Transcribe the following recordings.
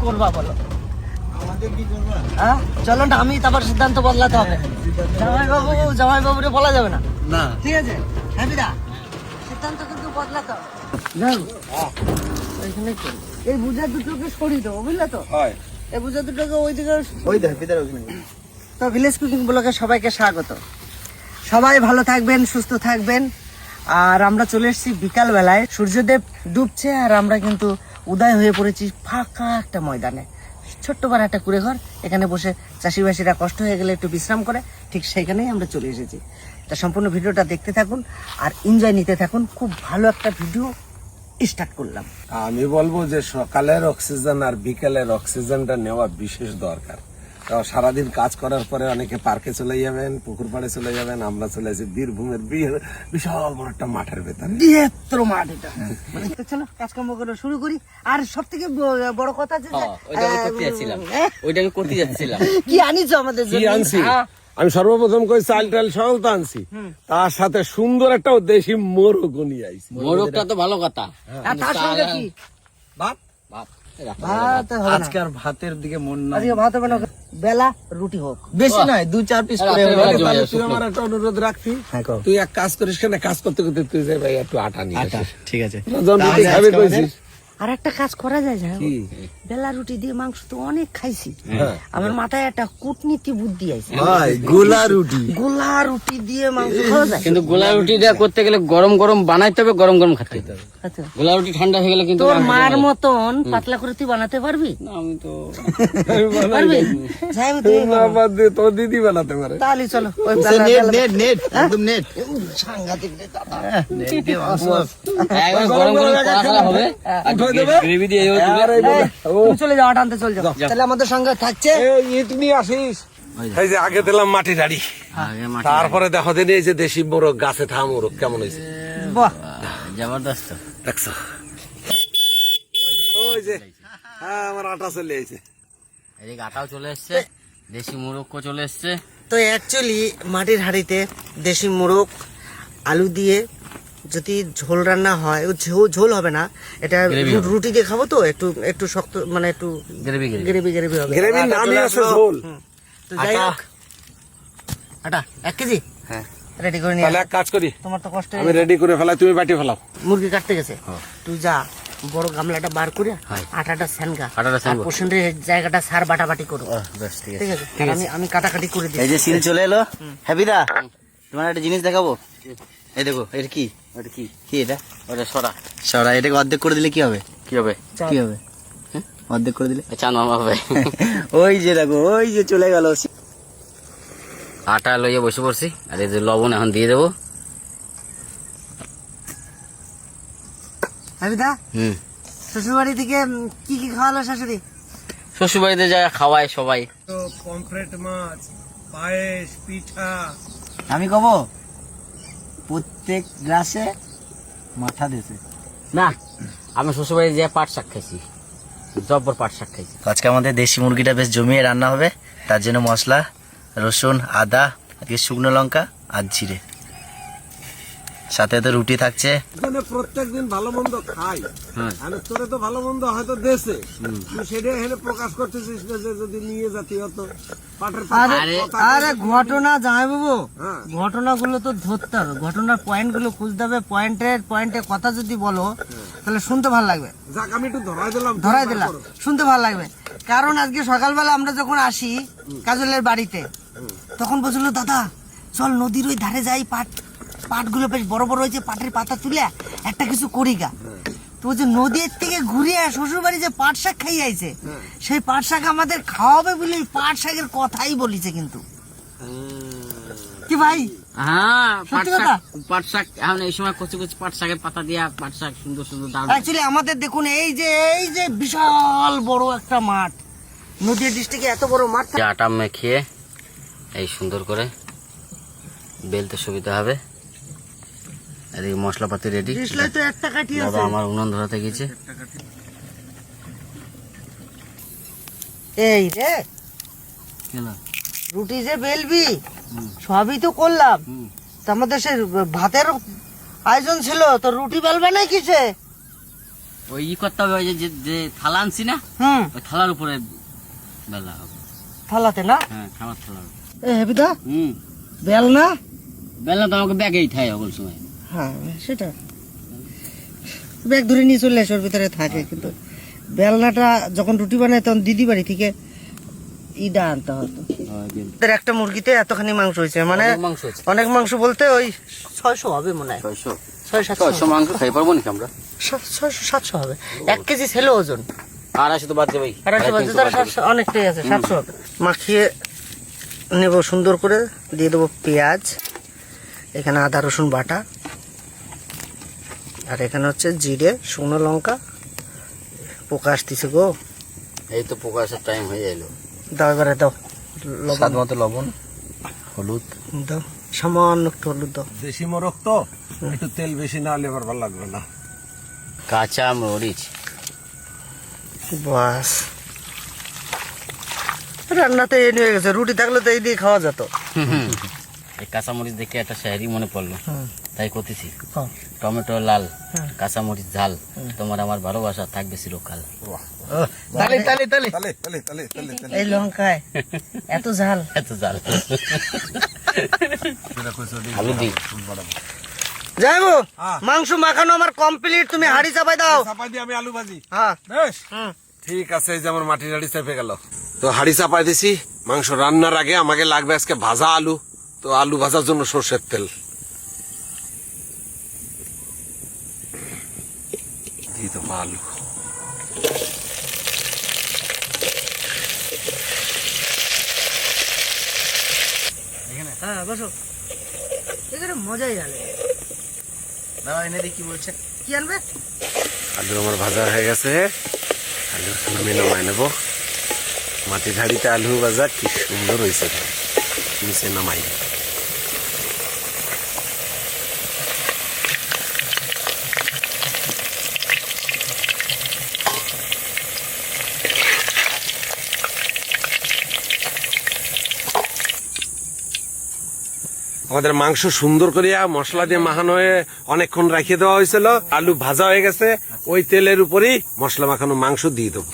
করবা বলো? চলো না, আমি তারপর সিদ্ধান্ত বদলাতে হবে। জামাইবাবুরে বলা যাবে না, না ঠিক আছে? হ্যাপিদা, সিদ্ধান্ত কিন্তু বদলাতে হবে। এখানে এই বুঝা দুটোকে সরিয়ে দেবো, বুঝলে তো? এই বুঝা দুটোকে ওইদিকে তো ভিলেজ কুকিং ব্লগে সবাইকে স্বাগত। সবাই ভালো থাকবেন, সুস্থ থাকবেন। আর আমরা চলে এসেছি বিকাল বেলায়, সূর্যদেব ডুবছে আর আমরা কিন্তু উদয় হয়ে পড়েছি ফাঁকা একটা ময়দানে। ছোট্ট পার একটা কুড়ে ঘর, এখানে বসে চাষিবাসীরা কষ্ট হয়ে গেলে একটু বিশ্রাম করে, ঠিক সেইখানেই আমরা চলে এসেছি। তা সম্পূর্ণ ভিডিওটা দেখতে থাকুন আর এনজয় নিতে থাকুন। খুব ভালো একটা ভিডিও স্টার্ট করলাম। আমি বলবো যে সকালের অক্সিজেন আর বিকেলের অক্সিজেনটা নেওয়া বিশেষ দরকার। সারাদিন কাজ করার পরে অনেকে পার্কে চলে যাবেন, পুকুর পাড়ে চলে যাবেন, আমরা চলে আসি বীরভূমের বিশাল বড় একটা মাঠের ভেতরে। বৃহত্তর মাঠ এটা। মানে চলো কাজকর্ম করে শুরু করি। আর সব থেকে বড় কথা যে ওইটাকে করতে যাচ্ছিলাম। কি আনিছো আমাদের কি জন্য? আনছি? আমি সর্বপ্রথম কই চাল টাল সহ তো আনছি, তার সাথে সুন্দর একটা দেশি মোরগ নিয়ে আইছি। মোরগটা তো ভালো কথা। আর তার সঙ্গে কি? ভাত ভাত হবে না। আজকে আর ভাতের দিকে মন নাই। আজকে ভাত হবে না, বেলা রুটি হোক। বেশি নয়, 2-4 পিস করে রাতের বেলা তাহলে তুই আমার একটা অনুরোধ রাখবি, হ্যাঁ, কও। তুই এক কাজ করিস কেন, কাজ করতে করতে তুই যাই ভাই একটু আটা নিয়ে আটা, আসিস। ঠিক আছে। যখন রুটি খাবি কইছিস আর একটা কাজ করা যায় জানো? কি? বেলা রুটি দিয়ে মাংস তো অনেক খাইছি। হ্যাঁ। আমার মাথায় একটা কূটনীতি বুদ্ধি আছে। ভাই গোলা রুটি। গোলা রুটি দিয়ে মাংস খাওয়া যায়। কিন্তু গোলা রুটিটা করতে গেলে গরম গরম বানাইতে হবে, গরম গরম খেতে হবে। আচ্ছা, গোলা রুটি ঠান্ডা হয়ে গেলে কিন্তু তোর মার মতন পাতলা করে তুই বানাতে পারবি? না, আমি তো পারবি? যাই হোক, তুই না বাদ দে, তোর দিদি বানাতে পারে। তাহলে চলো ওই নেট একদম নেট। সাংঘাতিক রে দাদা। নেট দিয়ে মাংস। একবার গরম গরম করা হবে আর গ্রেভি দিয়ে এই আর এই বলে, ও, তুমি চলে যাও, আটা আনতে চলে যাও। তাহলে আমাদের সঙ্গে থাকছে এই ইট নিয়ে আসিস। এই যে আগে দিলাম মাটি দাড়ি, আগে মাটি তারপরে দেখো দিন এই যে দেশি মোরগ, গাছে থা মোরগ কেমন হয়েছে বাহ। জবরদস্ত। দেখছো? ওই যে হ্যাঁ, আমার আটা চলে এসেছে। এদিকে আটাও চলে এসছে, দেশি মোরগও চলে এসছে। তো অ্যাকচুয়ালি মাটির হাঁড়িতে দেশি মোরগ আলু দিয়ে যদি ঝোল রান্না হয়, ঝোল হবে না, এটা Gravy হবে। রুটি দিয়ে খাবো তো একটু একটু শক্ত, মানে একটু গ্রেভি গ্রেভি গ্রেভি হবে। গ্রেভির নামই আছে ঝোল। তো যাই হোক, আটা 1 কেজি হ্যাঁ। রেডি করে নিয়ে তাহলে এক কাজ করি, তোমার তো কষ্ট আমি রেডি করে ফেলাই, তুমি বাটি ফেলাও। মুরগি কাটতে গেছে, তুই যা বড় গামলাটা বার করে হ্যাঁ। আটাটা স্যানগা, আটাটা ছানবো। পোষণের জায়গাটা সার বাটাবাটি করো, বেশ, ঠিক আছে। ঠিক আছে? আর আমি কাটাকাটি করে দিই। এই যে সিল চলে এলো। হ্যাপিদা, তোমার একটা জিনিস দেখাবো। এই দেখো, এটা কি? ওটা কি? কি এটা? ওটা সরা। সরা। এটাকে অর্ধেক করে দিলে কি হবে? কি হবে? কি হবে? অর্ধেক করে দিলে চা নরম হবে। ওই যে দেখো, ওই যে চলে গেল। আটা লইয়ে বসে পড়ছি, আর এই যে লবণ এখন দিয়ে দেবো। হাবিদা, শ্বশুর বাড়ি থেকে কি কি খাওয়ালো শাশুড়ি? শ্বশুর বাড়িতে যা খাওয়ায় সবাই। তো পমফ্রেট মাছ, পায়েস, পিঠা। আমি কব প্রত্যেক গ্লাসে মাথা দিয়েছে। না, আমি শ্বশুর বাড়ি যে পাট শাক খাইছি, জব্বর পাট শাক খাইছি। আজকে আমাদের দেশি মুরগিটা বেশ জমিয়ে রান্না হবে। তার জন্য মশলা, রসুন, আদা, আজকে শুকনো লঙ্কা আর জিরে, সাথে তো রুটি থাকছে। এখানে প্রত্যেকদিন ভালো মন্দ খাই, আর তোরে তো ভালো মন্দ হয়তো দেশে, তুই সেটা এখানে প্রকাশ করতেছিস না যে যদি নিয়ে যাতি হতো পাটের আরে ঘটনা জামাইবাবু, হ্যাঁ। ঘটনাগুলো তো ধরতে হবে, ঘটনার পয়েন্ট গুলো খুঁজতে হবে। পয়েন্টে কথা যদি বলো তাহলে শুনতে ভালো লাগবে। যাক আমি একটু ধরাই দিলাম, ধরাই দিলাম, শুনতে ভালো লাগবে। কারণ আজকে সকালবেলা আমরা যখন আসি কাজলের বাড়িতে, তখন বলছিল দাদা চল নদীর ওই ধারে যাই, পাটগুলো বেশ বড় বড় হয়েছে, পাটের পাতা তুলে একটা কিছু করি গা। তো যে নদীর থেকে ঘুরে শ্বশুর বাড়ি যে পাট শাক খাই আইছে, সেই পাট শাক আমাদের খাওয়াবে বলে পাট শাকের কথাই বলিছে। কিন্তু কি ভাই, হ্যাঁ, সত্যি কথা? পাট শাক এখন এই সময় কচি কচি পাট শাকের পাতা দিয়া পাট শাক সুন্দর সুন্দর দারুণ। অ্যাকচুয়ালি আমাদের দেখুন এই যে বিশাল বড় একটা মাঠ, নদীয়া ডিস্ট্রিক্টে এত বড় মাঠ। আটা মেখিয়ে এই সুন্দর করে বেলতে সুবিধা হবে। এদিকে মশলাপাতি রেডি। ডিসলাই তো একটা কাঠি আছে। বাবা আমার উনুন ধরাতে গেছে। এই রে রুটি যে বেলবি সবই তো করলাম, তা আমাদের সে ভাতের আয়োজন ছিল, তো রুটি বেলবে না কিসে? ওই করতে হবে, ওই যে থালা আনছি না, হুম, ওই থালার উপরে বেলা হবে। থালাতে না? হ্যাঁ, খাবার থালার উপরে। এ হেবিদা, হুম, বেল না? বেলা তো আমাকে ব্যাগেই থাকে সকল সময়। হ্যাঁ সেটা ব্যাগ ধরে নিয়ে চলে আসে, ওর ভিতরে থাকে। কিন্তু বেলনাটা যখন রুটি বানায় তখন দিদি বাড়ি থেকে ইডা আনতে হতো। ওদের একটা মুরগিতে এতখানি মাংস হয়েছে, মানে অনেক মাংস আছে। অনেক মাংস বলতে ওই 600 হবে মনে হয়, 600-700 মাংস খাই পারবো নাকি আমরা? 600-700 হবে। 1 কেজি ছিল ওজন, 250 তো বাদ দে ভাই। 250 বাজে, তার 700 অনেকটাই আছে, 700 হবে। মাখিয়ে নেব সুন্দর করে, দিয়ে দেবো পেঁয়াজ, এখানে আদা রসুন বাটা, আর এখানে হচ্ছে জিরে, শুকনো লঙ্কা। পোকা আসতেছে গো, এই তো পোকা আসার টাইম হয়ে এলো। দাও এবারে দাও স্বাদ লবণ, মতো লবণ, হলুদ। দাও সামান্য একটু হলুদ দাও। দেশি মোরগ তো একটু তেল বেশি না হলে আবার ভালো লাগবে না। কাঁচা মরিচ, বাস রান্নাতে এই নিয়ে গেছে। রুটি থাকলে তো এই দিয়ে খাওয়া যেত। এই কাঁচা মরিচ দেখে একটা শায়রি মনে পড়লো, হুম, তাই করতেছি। খাও। টমেটো লাল, হ্যাঁ। কাঁচা মরিচ ঝাল, তোমার আমার ভালোবাসা থাকবে চিরকাল। তালে তালে তালে তালে তালে তালে তালে তালে এই লঙ্কায় এত ঝাল। এত ঝাল। আলু দিই। যাইবো, হ্যাঁ। মাংস মাখানো আমার কমপ্লিট, তুমি হাড়ি চাপাই দাও। চাপাই দিয়ে আমি আলু ভাজি। হ্যাঁ, বেশ, হুম। ঠিক আছে। এই যে আমার মাটির হাড়ি চেপে গেল, তো হাড়ি চাপাই দিছি। মাংস রান্নার আগে আমাকে লাগবে আজকে ভাজা আলু, তো আলু ভাজার জন্য সর্ষের তেল দিয়ে দেবো। আলু হ্যাঁ বসো, এখানে মজাই আলে। দাঁড়াও এনে দেখি কি বলছে। কি আনবে? আলু আমার ভাজা হয়ে গেছে, আলু আমি নামাই নেবো। মাটির হাড়িতে আলু ভাজা কি সুন্দর হয়েছে, নিচে নামাই। আমাদের মাংস সুন্দর করিয়া মশলা দিয়ে মাখানো হয়ে অনেকক্ষণ রাখিয়ে দেওয়া হয়েছিল। আলু ভাজা হয়ে গেছে, ওই তেলের উপরই মশলা মাখানো মাংস দিয়ে দেবো।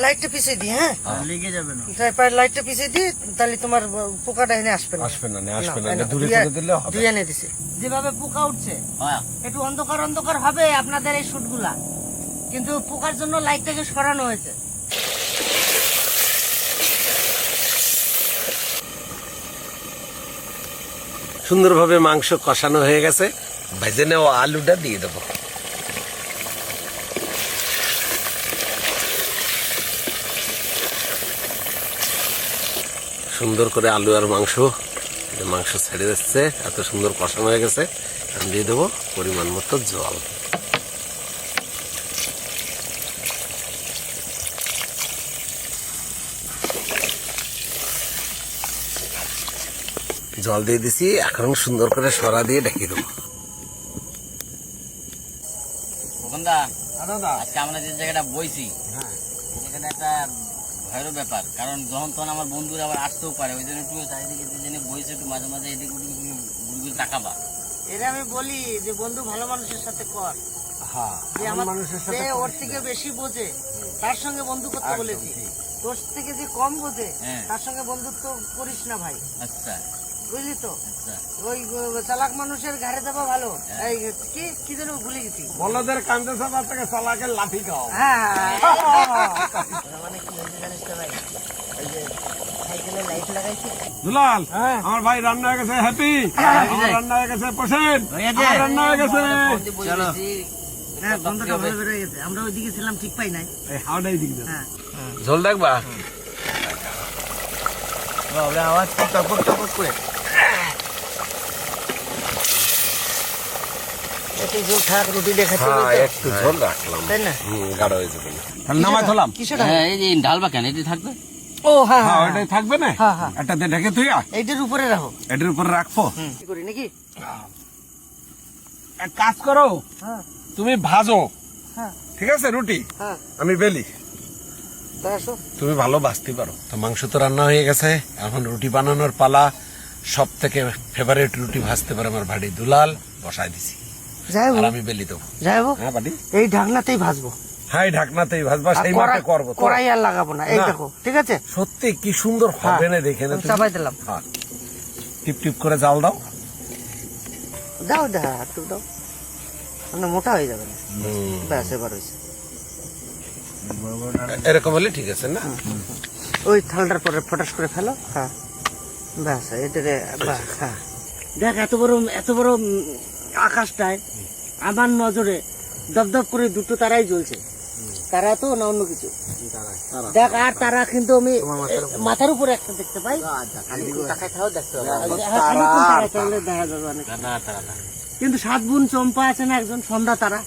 লাইটটা পিছিয়ে দিই। হ্যাঁ, লেগে যাবে না। লাইটটা পিছিয়ে দিই, তাহলে তোমার পোকাটা এনে আসবে না। আসবে না, না, এটা দূরে ধুয়ে- করে দিলে হবে। ধুয়ে এনে দিছে। যেভাবে পোকা উঠছে হ্যাঁ, একটু অন্ধকার অন্ধকার হবে আপনাদের এই শুটগুলা, কিন্তু পোকার জন্য লাইটটাকে সরানো হয়েছে। সুন্দরভাবে মাংস কষানো হয়ে গেছে, ভেজে নেওয়া আলুটা দিয়ে দেবো। সুন্দর করে আলু আর মাংস, মাংস ছেড়ে যাচ্ছে, এত সুন্দর কষানো হয়ে গেছে। আমি দিয়ে দেবো পরিমাণ মতো জল। জল দিয়ে দিছি, এখন সুন্দর করে সরা দিয়ে ঢেকে দেবো। খোকনদা, আজকে আমরা যে জায়গাটা বইছি, এখানে একটা ভয়েরও ব্যাপার, কারণ যখন তখন আমার বন্ধুরা আবার আসতেও পারে, ওই জন্য একটু চারিদিকে যে জেনে বইছে, একটু মাঝে মাঝে এদিকে ঘুরে তাকাবা। এটা আমি বলি যে বন্ধু ভালো মানুষের সাথে কর, হ্যাঁ, যে আমার যে ওর থেকে বেশি বোঝে তার সঙ্গে বন্ধু করতে একদম বলেছি। ঠিক। তোর থেকে যে কম বোঝে হ্যাঁ। তার সঙ্গে বন্ধুত্ব করিস না ভাই, আচ্ছা বুঝলি তো? আচ্ছা, ওই চালাক মানুষের ঘাড়ে দেওয়া ভালো। এই কি কি যেন ভুলে গেছি। বলদের কান্দে সভা থেকে চালাকের লাঠি খাও। হ্যাঁ, মানে কি হয়েছে জানিস তো ভাই, ওই যে সাইকেলে লাইট লাগাইছি। দুলাল, হ্যাঁ। আমার ভাই রান্না হয়ে গেছে, হ্যাপি। আমার রান্না হয়ে গেছে, পোষেন। হয়ে গেছে? আমার রান্না হয়ে গেছে। বন্ধু বলেছি, হ্যাঁ, গন্ধটা ভালো বেরোয় গেছে। আমরা ওইদিকে ছিলাম, ঠিক পাই নাই। এই হাওড়াই দিক দে। হ্যাঁ, ঝোল দেখবা? আওয়াজ কি টপক টপক করে। একটু জোর থাক, রুটি দেখাচ্ছি হ্যাঁ, বলতে। একটু ঝোল রাখলাম। তাই না? গাঢ় হয়ে যাবে না। তাহলে নামাই ধরলাম। কিসেটা? হ্যাঁ, এই যে ঢালবা কেন, এটি থাকবে। ও হ্যাঁ হ্যাঁ, হ্যাঁ, ওইটাই থাকবে না? হ্যাঁ, হ্যাঁ। এটাতে ঢেকে তুইয়া এইটার উপরে রাখো। এটার উপরে রাখবো। কি করি নাকি? এক কাজ করো, হ্যাঁ, তুমি ভাজো, হ্যাঁ, ঠিক আছে? রুটি হ্যাঁ। আমি বেলি। তাই আসো। তুমি ভালো বাঁচতে পারো। তো মাংস তো রান্না হয়ে গেছে, এখন রুটি বানানোর পালা। সব থেকে ফেভারিট রুটি ভাজতে পারে আমার ভাড়ি দুলাল, বসাই দিছি। যাই আর আমি বেলি দেবো। যাই হোক, হ্যাঁ বাড়ি, এই ঢাকনাতেই ভাজবো। হ্যাঁ ঢাকনাতেই ভাজবা, আর সেই মাপে করবো তো। কড়াই আর লাগাবো না, এই না। দেখো, ঠিক আছে? সত্যি কি সুন্দর হবে না দেখে না? আমি চাপাই দিলাম। হ্যাঁ, টিপ টিপ করে জাল দাও। দাও দাও একটু দাও, মানে মোটা হয়ে যাবে না। ব্যাস এবার হয়েছে। এরকম হলে ঠিক আছে না? ওই থালটার পরে ফটাস করে ফেলো। হ্যাঁ ব্যাস এটারে বাহ। হ্যাঁ দেখ, এত বড় আকাশটায় আমার নজরে দপদপ করে দুটো তারাই জ্বলছে। তারা তো না অন্য কিছু? দেখ, আর তারা কিন্তু আমি মাথার উপরে একটা দেখতে পাই। দেখা যাবে অনেক। কিন্তু 7 বোন চম্পা আছে না একজন, সন্ধ্যা তারা।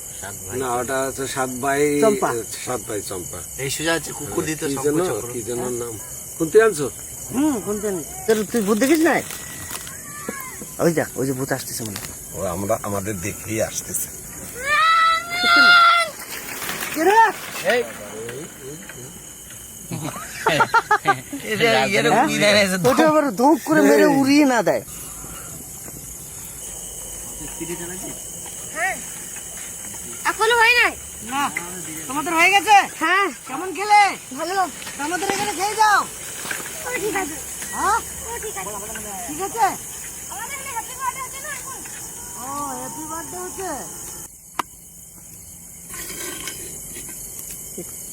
না, ওটা হচ্ছে 7 ভাই চম্পা। 7 ভাই চম্পা। এই সোজা আছে কুকুর দিতে কি যেন নাম? কোনটি আনছো? কোনটা তুই ভূত দেখিস না? ওই দেখ, ওই যে ভূত আসতেছে মনে হয়। ও আমাদের দেখেই আসতেছে। ওটা আবার ধূপ করে মেরে উড়িয়ে না দেয়। এখনো হয় নাই? না, তোমাদের হয়ে গেছে? হ্যাঁ কেমন খেলে? ভালো। আমাদের এখানে খেয়ে যাও। ও ঠিক আছে, হ্যাঁ ও ঠিক আছে। ঠিক আছে। আমাদের এখানে হ্যাপি বার্থডে হচ্ছে না এখন? ও হ্যাপি বার্থডে হচ্ছে।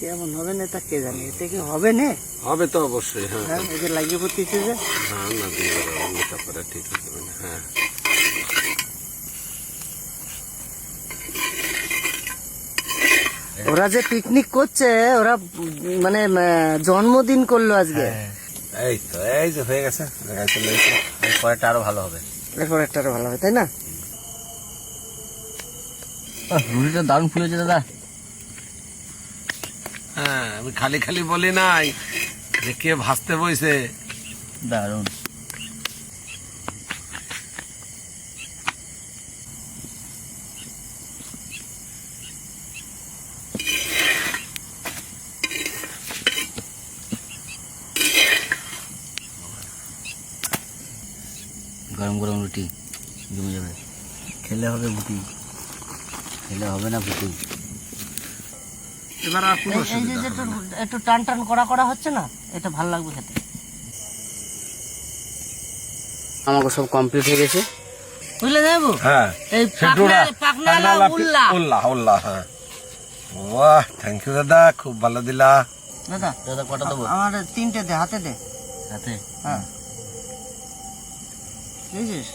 কেমন হবে না তা কে জানে, এটা কি হবে না? হবে তো অবশ্যই। হ্যাঁ হ্যাঁ, এই যে লাগিয়ে পড়তেছে যে। হ্যাঁ, না দিয়ে অন্য তারপরে ঠিক হবে না। হ্যাঁ, ওরা যে পিকনিক করছে, ওরা মানে জন্মদিন করলো আজকে। এই তো এই যে হয়ে গেছে, দেখা চলে এসেছে। পরেরটা আরো ভালো হবে। এরপর একটা আরো ভালো হয়, তাই না? রুটিটা দারুণ ফুলেছে দাদা। হ্যাঁ, আমি খালি খালি বলি নাই যে কে ভাসতে বইছে। দারুণ। গরম গরম রুটি জমে যাবে। খেলে হবে ভুটি, খেলে হবে না ভুটি। এবার আর কোনো এই যে যে একটু টান টান করা হচ্ছে না, এটা ভালো লাগবে খেতে। আমাকে সব কমপ্লিট হয়ে গেছে। বুঝলে যাবো? হ্যাঁ, এই পাকনালা উল্লাহ। হ্যাঁ, বাহ, থ্যাংক ইউ দাদা, খুব ভালো দিলা। দাদা, দাদা কটা দেবো? আমার 3টে দে, হাতে দে। হাতে। হ্যাঁ বুঝেছিস?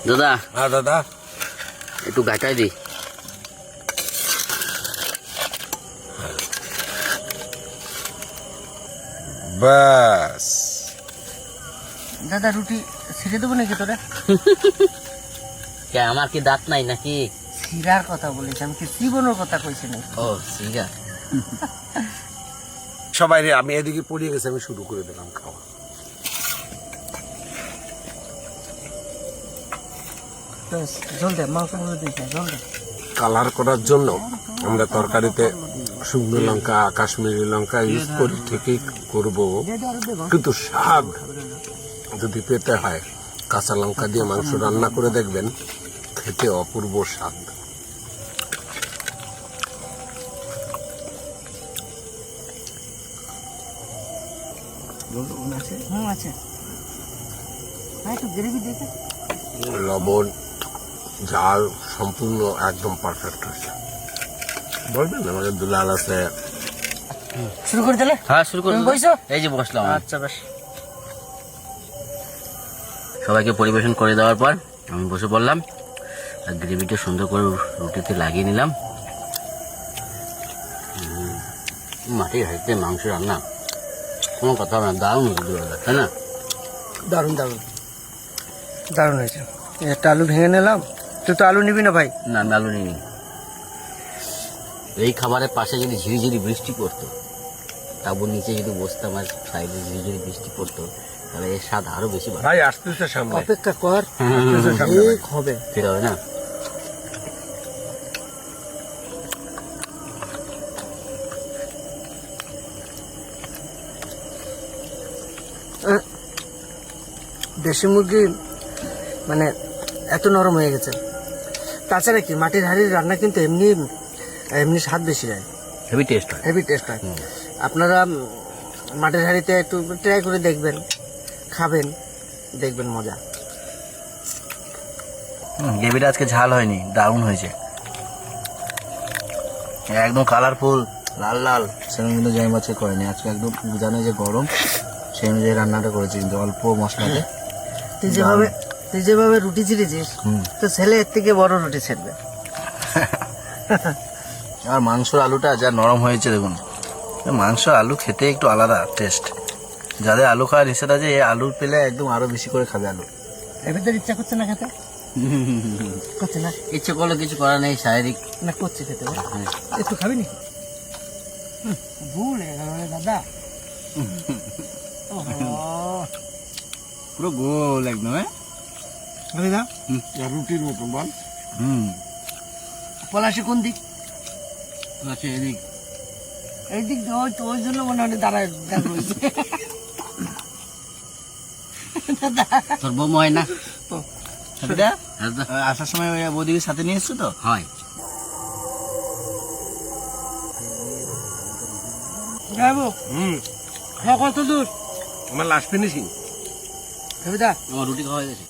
দাদা হ্যাঁ দাদা, একটু গাটাই দি। ব্যাস। দাদা রুটি ছিঁড়ে দেবো নাকি তোরা? কে আমার কি দাঁত নাই নাকি? ছিঁড়ার কথা বলিস, আমি কি জীবনের কথা কইছি না। ও সিগা। সবাই রে, আমি এদিকে পড়িয়ে গেছে, আমি শুরু করে দিলাম খাওয়া। জল দে, মাংসগুলো দিস না, জল দে। কালার করার জন্য আমরা তরকারিতে শুকনো লঙ্কা, কাশ্মীরি লঙ্কা ইউজ করি, ঠিকই করব, কিন্তু স্বাদ যদি পেতে হয় কাঁচা লঙ্কা দিয়ে মাংস রান্না করে দেখবেন, খেতে অপূর্ব স্বাদ। আছে। হ্যাঁ, একটু গ্রেভি দেখে। লবণ, ঝাল সম্পূর্ণ একদম পারফেক্ট হয়েছে। বলবেন আমাদের দুলাল আছে। শুরু করে দিলে? হ্যাঁ শুরু করুন। তুমি বসো? এই যে বসলাম। আচ্ছা বেশ। সবাইকে পরিবেশন করে দেওয়ার পর আমি বসে পড়লাম, আর গ্রেভিটা সুন্দর করে রুটিতে লাগিয়ে নিলাম। মাটির হাঁড়িতে মাংস রান্না, কোনো কথা হবে না, দারুণ হয়েছে দাদা, তাই না? দারুণ দারুণ দারুণ হয়েছে। একটা আলু ভেঙে নিলাম। তুই তো আলু নিবি না ভাই? না আমি আলু নিই। এই খাবারের পাশে যদি ঝিরিঝিরি বৃষ্টি পড়তো, তারপর নিচে যদি বসতাম আর সাইডে ঝিরিঝিরি বৃষ্টি পড়তো, তাহলে এর স্বাদ আরো বেশি ভালো। ভাই আসতেছে সামনে। অপেক্ষা কর, আসতেছে সামনে ভাই। হবে। ঠিক হবে না? দেশি মুরগি মানে এত নরম হয়ে গেছে। তাছাড়া কি মাটির হাঁড়ির রান্না কিন্তু এমনি এমনি স্বাদ বেশি হয়, হেভি টেস্ট হয়। হেভি টেস্ট হয়। আপনারা মাটির হাঁড়িতে একটু ট্রাই করে দেখবেন, খাবেন, দেখবেন মজা। গ্রেভিটা আজকে ঝাল হয়নি, দারুণ হয়েছে, একদম কালারফুল লাল লাল। সেরকম কিন্তু জানি মাছে করেনি আজকে, একদম জানে যে গরম সেই অনুযায়ী রান্নাটা করেছি, কিন্তু অল্প মশলাতে। তুই যেভাবে রুটি ছিঁড়েছিস, তো ছেলে এর থেকে বড় রুটি ছেড়বে। আর মাংসর আলুটা যা নরম হয়েছে দেখুন, মাংস আলু খেতে একটু আলাদা টেস্ট। যাদের আলু খাওয়ার নিষেধ আছে, এই আলু পেলে একদম আরো বেশি করে খাবে আলু। এবার ইচ্ছা করছে না খেতে, করছে না, ইচ্ছে করলে কিছু করার নেই, শারীরিক না করছে খেতে। একটু খাবি নাকি? ভুল হয়ে গেল রে দাদা। পুরো গোল একদম। রুটির মতো বল। পলাশি কোন দিক? আছে এদিক। এই দিক দিয়ে, ওই তো ওই জন্য মনে হয় দাঁড়ায় রয়েছে। তোর বৌমা হয় না? সেটা আসার সময় ওই বৌদিকে সাথে নিয়ে এসছো তো? হয়। যাবো কত দূর? আমার লাস্ট ফিনিশিং। রবিদা আমার রুটি খাওয়া হয়ে গেছে।